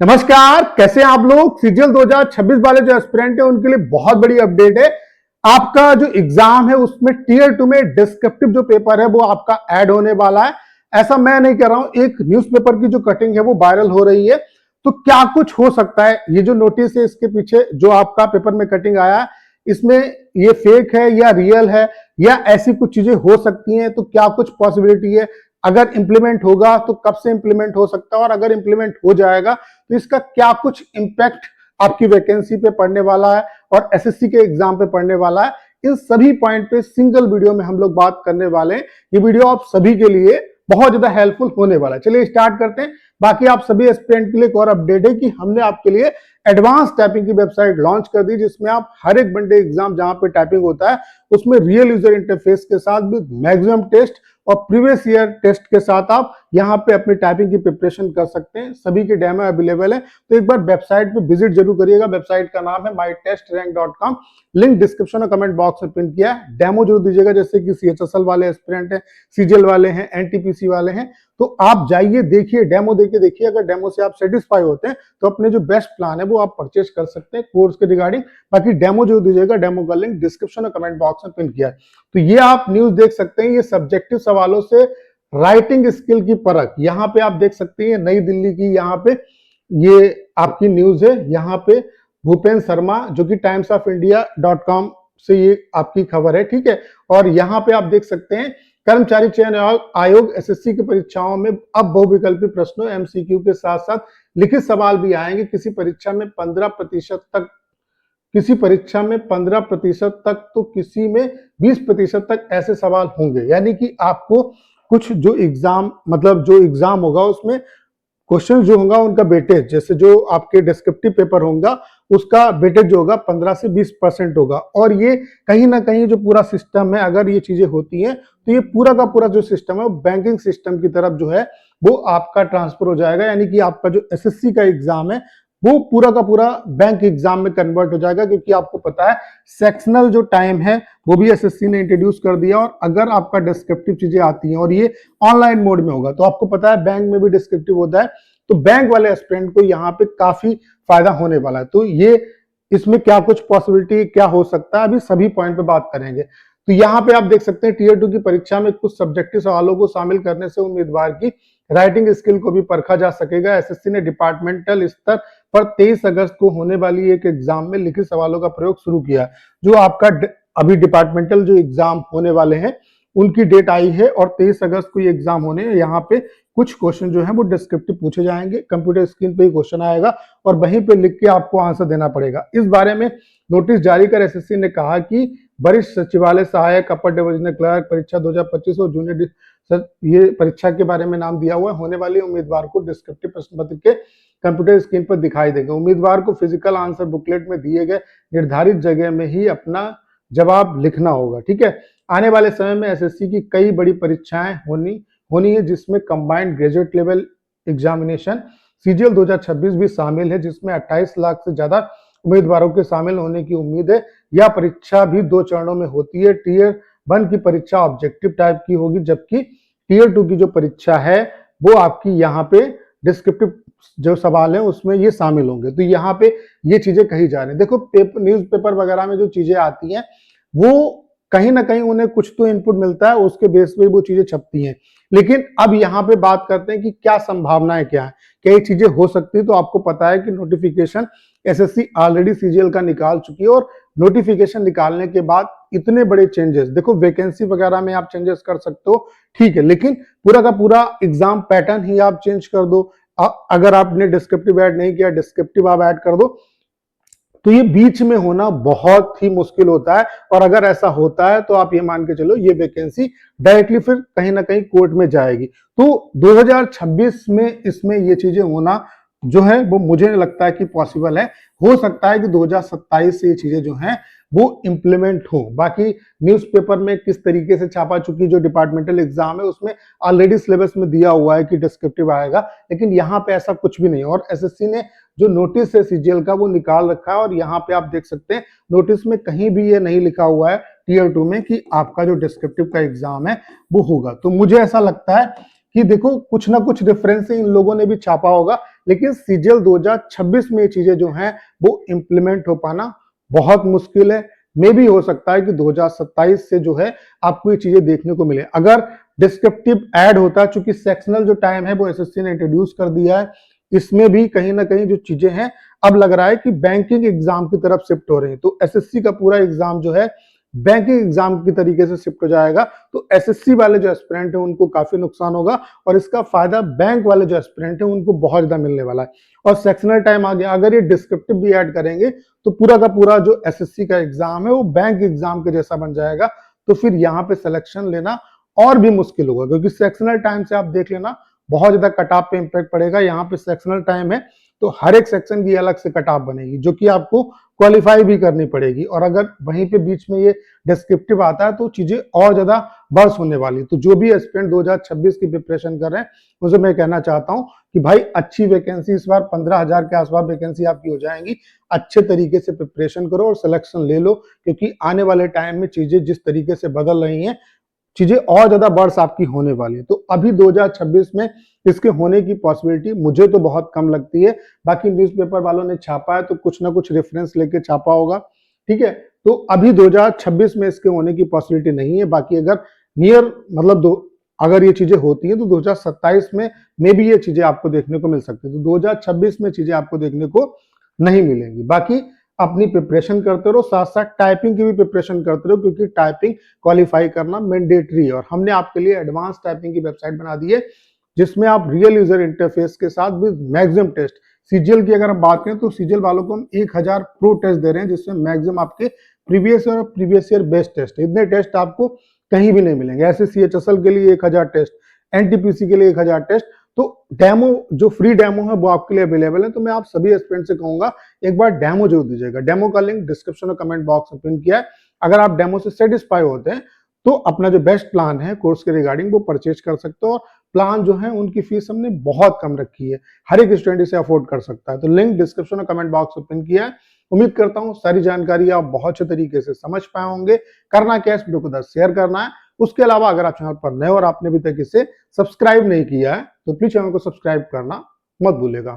नमस्कार, कैसे हैं आप लोग। सीजीएल 2026 वाले जो एस्पिरेंट है उनके लिए बहुत बड़ी अपडेट है। आपका जो एग्जाम है उसमें टीयर 2 में डिस्क्रिप्टिव जो पेपर है वो आपका ऐड होने वाला है। ऐसा मैं नहीं कह रहा हूं, एक न्यूज़पेपर की जो कटिंग है वो वायरल हो रही है। तो क्या कुछ हो सकता है, ये जो नोटिस है इसके पीछे जो आपका पेपर में कटिंग आया है इसमें ये फेक है या रियल है या ऐसी कुछ चीजें हो सकती हैं। तो क्या कुछ पॉसिबिलिटी है, अगर इंप्लीमेंट होगा तो कब से इंप्लीमेंट हो सकता है, और अगर इंप्लीमेंट हो जाएगा तो इसका क्या कुछ इंपैक्ट आपकी वैकेंसी पे पड़ने वाला है और एसएससी के एग्जाम पे पड़ने वाला है। इन सभी पॉइंट पे सिंगल वीडियो में हम लोग बात करने वाले हैं। ये वीडियो आप सभी के लिए बहुत ज्यादा हेल्पफुल होने वाला है। चलिए स्टार्ट करते हैं। बाकी आप सभी एस्पिरेंट के लिए एक और अपडेट है कि हमने आपके लिए एडवांस टाइपिंग की वेबसाइट लॉन्च कर दी, जिसमें आप हर एक वनडे एग्जाम जहां पे टाइपिंग होता है उसमें रियल यूजर इंटरफेस के साथ विद मैक्सिमम टेस्ट और प्रीवियस ईयर टेस्ट के साथ आप यहां पे अपनी टाइपिंग की प्रिपरेशन कर सकते हैं। सभी के डेमो अवेलेबल है, तो एक बार वेबसाइट पे विजिट जरूर करिएगा। वेबसाइट का नाम है mytestrank.com, लिंक डिस्क्रिप्शन और कमेंट बॉक्स में पिन किया है। डेमो जरूर दीजिएगा, जैसे कि सीएचएसएल वाले एस्पिरेंट हैं, सीजीएल वाले हैं, एनटीपीसी वाले हैं, तो आप जाइए, देखिए, डेमो देके देखिए। अगर डेमो से आप सेटिस्फाई होते हैं तो अपने जो बेस्ट प्लान है वो आप परचेज कर सकते हैं कोर्स के रिगार्डिंग। बाकी डेमो जो दीजिएगा, डेमो का लिंक डिस्क्रिप्शन और कमेंट बॉक्स में पिन किया है। तो ये आप न्यूज देख सकते हैं, ये सब्जेक्टिव सवालों से राइटिंग स्किल की परख यहाँ पे आप देख सकते हैं। नई दिल्ली की यहाँ पे ये आपकी न्यूज है। यहाँ पे भूपेंद्र शर्मा जो कि timesofIndia.com से ये आपकी खबर है, ठीक है। और यहाँ पे आप देख सकते हैं कर्मचारी चयन आयोग एसएससी की परीक्षाओं में अब बहुविकल्पी प्रश्नों एमसीक्यू के साथ साथ लिखित सवाल भी आएंगे। किसी परीक्षा में 15% तक, किसी परीक्षा में 15% तक, तो किसी में 20% तक ऐसे सवाल होंगे। यानी कि आपको कुछ जो एग्जाम, मतलब जो एग्जाम होगा उसमें क्वेश्चन जो होगा उनका वेटेज, जैसे जो आपके डिस्क्रिप्टिव पेपर होगा उसका वेटेज जो होगा 15 से 20% होगा। और ये कहीं ना कहीं जो पूरा सिस्टम है, अगर ये चीजें होती हैं तो ये पूरा का पूरा जो सिस्टम है वो बैंकिंग सिस्टम की तरफ जो है वो आपका ट्रांसफर हो जाएगा। यानी कि आपका जो एसएससी का एग्जाम है वो पूरा का पूरा बैंक एग्जाम में कन्वर्ट हो जाएगा, क्योंकि आपको पता है सेक्शनल जो टाइम है वो भी एसएससी ने इंट्रोड्यूस कर दिया। और अगर आपका डिस्क्रिप्टिव चीजें आती हैं और ये ऑनलाइन मोड में होगा, तो आपको पता है बैंक में भी डिस्क्रिप्टिव होता है, तो बैंक वाले एस्पिरेंट को यहाँ पे काफी फायदा होने वाला है। तो ये इसमें क्या कुछ पॉसिबिलिटी क्या हो सकता है, अभी सभी पॉइंट पे बात करेंगे। तो यहाँ पे आप देख सकते हैं टीयर 2 की परीक्षा में कुछ सब्जेक्टिव सवालों को शामिल करने से उम्मीदवार की राइटिंग स्किल को भी परखा जा सकेगा। एसएससी ने डिपार्टमेंटल स्तर पर 23 अगस्त को होने वाली एक एग्जाम में लिखित सवालों का प्रयोग शुरू किया। जो आपका अभी डिपार्टमेंटल जो एग्जाम होने वाले हैं उनकी डेट आई है और 23 अगस्त को ये एग्जाम होने हैं। यहाँ पे कुछ क्वेश्चन जो है वो डिस्क्रिप्टिव पूछे जाएंगे, कंप्यूटर स्क्रीन पे ही क्वेश्चन आएगा और वहीं पे लिख के आपको आंसर देना पड़ेगा। इस बारे में नोटिस जारी कर एसएससी ने कहा कि वरिष्ठ सचिवालय सहायक, अपर डिविजनल क्लर्क परीक्षा 2025 और जूनियर ये परीक्षा के बारे में नाम दिया हुआ है। होने वाले उम्मीदवार को डिस्क्रिप्टिव प्रश्न पत्र के कंप्यूटर स्क्रीन पर दिखाई देगा। उम्मीदवार को फिजिकल आंसर बुकलेट में दिए गए निर्धारित जगह में ही अपना जवाब लिखना होगा, ठीक है। आने वाले समय में एसएससी की कई बड़ी परीक्षाएं होनी है, जिसमें combined graduate level examination CGL 2026 भी शामिल है, जिसमें 28 लाख से ज्यादा उम्मीदवारों के शामिल होने की उम्मीद है। यह परीक्षा भी 2 चरणों में होती है। टीयर 1 की परीक्षा ऑब्जेक्टिव टाइप की होगी, जबकि टीयर 2 की जो परीक्षा है वो आपकी यहाँ पे डिस्क्रिप्टिव जो सवाल है उसमें ये शामिल होंगे। तो यहाँ पे ये चीजें कही जा रही है। देखो न्यूज पेपर वगैरह में जो चीजें आती हैं वो कहीं ना कहीं उन्हें कुछ तो इनपुट मिलता है, उसके बेस पे वो चीजें छपती हैं। लेकिन अब यहाँ पे बात करते हैं कि क्या संभावनाएं क्या है, क्या ये चीजें हो सकती है। तो आपको पता है कि नोटिफिकेशन एसएससी ऑलरेडी सीजीएल का निकाल चुकी है, और नोटिफिकेशन निकालने के बाद इतने बड़े चेंजेस, देखो वैकेंसी वगैरह में आप चेंजेस कर सकते हो, ठीक है, लेकिन पूरा का पूरा एग्जाम पैटर्न ही आप चेंज कर दो। अगर आपने डिस्क्रिप्टिव ऐड नहीं किया, डिस्क्रिप्टिव आप ऐड कर दो, तो ये बीच में होना बहुत ही मुश्किल होता है। और अगर ऐसा होता है तो आप ये मान के चलो ये वैकेंसी डायरेक्टली फिर कहीं ना कहीं कोर्ट में जाएगी। तो 2026 में इसमें ये चीजें होना जो है वो मुझे लगता है कि पॉसिबल है। हो सकता है कि 2027 से ये चीजें जो हैं वो इंप्लीमेंट हो। बाकी न्यूज़पेपर में किस तरीके से छापा चुकी जो डिपार्टमेंटल एग्जाम है उसमें ऑलरेडी सिलेबस में दिया हुआ है कि डिस्क्रिप्टिव आएगा, लेकिन यहाँ पे ऐसा कुछ भी नहीं। और एसएससी ने जो नोटिस है सीजीएल का वो निकाल रखा है, और यहाँ पे आप देख सकते हैं नोटिस में कहीं भी ये नहीं लिखा हुआ है टीयर 2 में कि आपका जो डिस्क्रिप्टिव का एग्जाम है वो होगा। तो मुझे ऐसा लगता है कि देखो कुछ ना कुछ रेफरेंस इन लोगों ने भी छापा होगा, लेकिन सीजीएल 2026 में ये चीजें जो हैं वो इंप्लीमेंट हो पाना बहुत मुश्किल है। मे भी हो सकता है कि 2027 से जो है आपको ये चीजें देखने को मिले। अगर डिस्क्रिप्टिव ऐड होता है, चूंकि सेक्शनल जो टाइम है वो एसएससी ने इंट्रोड्यूस कर दिया है, इसमें भी कहीं ना कहीं जो चीजें हैं अब लग रहा है कि बैंकिंग एग्जाम की तरफ शिफ्ट हो रही है। तो एसएससी का पूरा एग्जाम जो है बैंकिंग एग्जाम की तरीके से शिफ्ट हो जाएगा। तो एसएससी वाले जो एस्पिरेंट है उनको काफी नुकसान होगा और इसका फायदा बैंक वाले जो एस्पिरेंट है उनको बहुत ज्यादा मिलने वाला है। और सेक्शनल टाइम आ गया, अगर ये डिस्क्रिप्टिव भी ऐड करेंगे तो पूरा का पूरा जो एसएससी का एग्जाम है वो बैंक एग्जाम के जैसा बन जाएगा। तो फिर यहाँ पे सिलेक्शन लेना और भी मुश्किल होगा, क्योंकि सेक्शनल टाइम से आप देख लेना बहुत ज्यादा कट ऑफ पे इंपैक्ट पड़ेगा। यहाँ पे सेक्शनल टाइम है तो हर एक सेक्शन की अलग से कट ऑफ बनेगी, जो कि आपको क्वालिफाई भी करनी पड़ेगी। और अगर वहीं पे बीच में ये डिस्क्रिप्टिव आता है तो चीजें और ज्यादा वर्ष होने वाली। तो जो भी एस्पिरेंट 2026 की प्रिपरेशन कर रहे हैं उसे मैं कहना चाहता हूं कि भाई अच्छी वैकेंसी, इस बार 15,000 के आसपास वैकेंसी आपकी हो जाएंगी। अच्छे तरीके से प्रिपरेशन करो और सिलेक्शन ले लो, क्योंकि आने वाले टाइम में चीजें जिस तरीके से बदल रही हैं, चीजें और ज्यादा वर्ष आपकी होने वाली है। तो अभी 2026 में इसके होने की पॉसिबिलिटी मुझे तो बहुत कम लगती है। बाकी न्यूज़पेपर वालों ने छापा है तो कुछ ना कुछ रेफरेंस लेके छापा होगा, ठीक है। तो अभी 2026 में इसके होने की पॉसिबिलिटी नहीं है। बाकी अगर नियर मतलब अगर ये चीजें होती है तो 2027 में भी ये चीजें आपको देखने को मिल सकती है। तो 2026 में चीजें आपको देखने को नहीं मिलेंगी। बाकी अपनी प्रिपरेशन करते रहो, साथ साथ टाइपिंग की भी प्रिपरेशन करते रहो, क्योंकि टाइपिंग क्वालिफाई करना मैंडेटरी है। और हमने आपके लिए एडवांस टाइपिंग की वेबसाइट बना दी है, जिसमें आप रियल यूजर इंटरफेस के साथ भी मैक्सिमम टेस्ट, सीजीएल की अगर हम बात करें तो सीजीएल वालों को हम 1000 प्रो टेस्ट दे रहे हैं, जिसमें मैक्सिमम आपके प्रीवियस ईयर बेस्ट टेस्ट, इतने टेस्ट आपको कहीं भी नहीं मिलेंगे। ऐसे सीएचएसएल के लिए 1000 टेस्ट, एनटीपीसी के लिए 1000 टेस्ट। तो डेमो, जो फ्री डेमो है वो आपके लिए अवेलेबल है। तो मैं आप सभी एस्पिरेंट से कहूंगा एक बार डेमो जरूर दीजिएगा। डेमो का लिंक डिस्क्रिप्शन और कमेंट बॉक्स में पिन किया है। अगर आप डेमो से सेटिस्फाई होते हैं तो अपना जो बेस्ट प्लान है कोर्स के रिगार्डिंग वो परचेज कर सकते हो। और प्लान जो है उनकी फीस हमने बहुत कम रखी है, हर एक स्टूडेंट इसे अफोर्ड कर सकता है। तो लिंक डिस्क्रिप्शन और कमेंट बॉक्स में पिन किया है। उम्मीद करता हूं सारी जानकारी आप बहुत अच्छे तरीके से समझ पाए होंगे। करना क्या है, इस वीडियो को 10 शेयर करना है। उसके अलावा अगर आप चैनल पर नए और आपने अभी तक इसे सब्सक्राइब नहीं किया है तो प्लीज चैनल को सब्सक्राइब करना मत भूलेगा।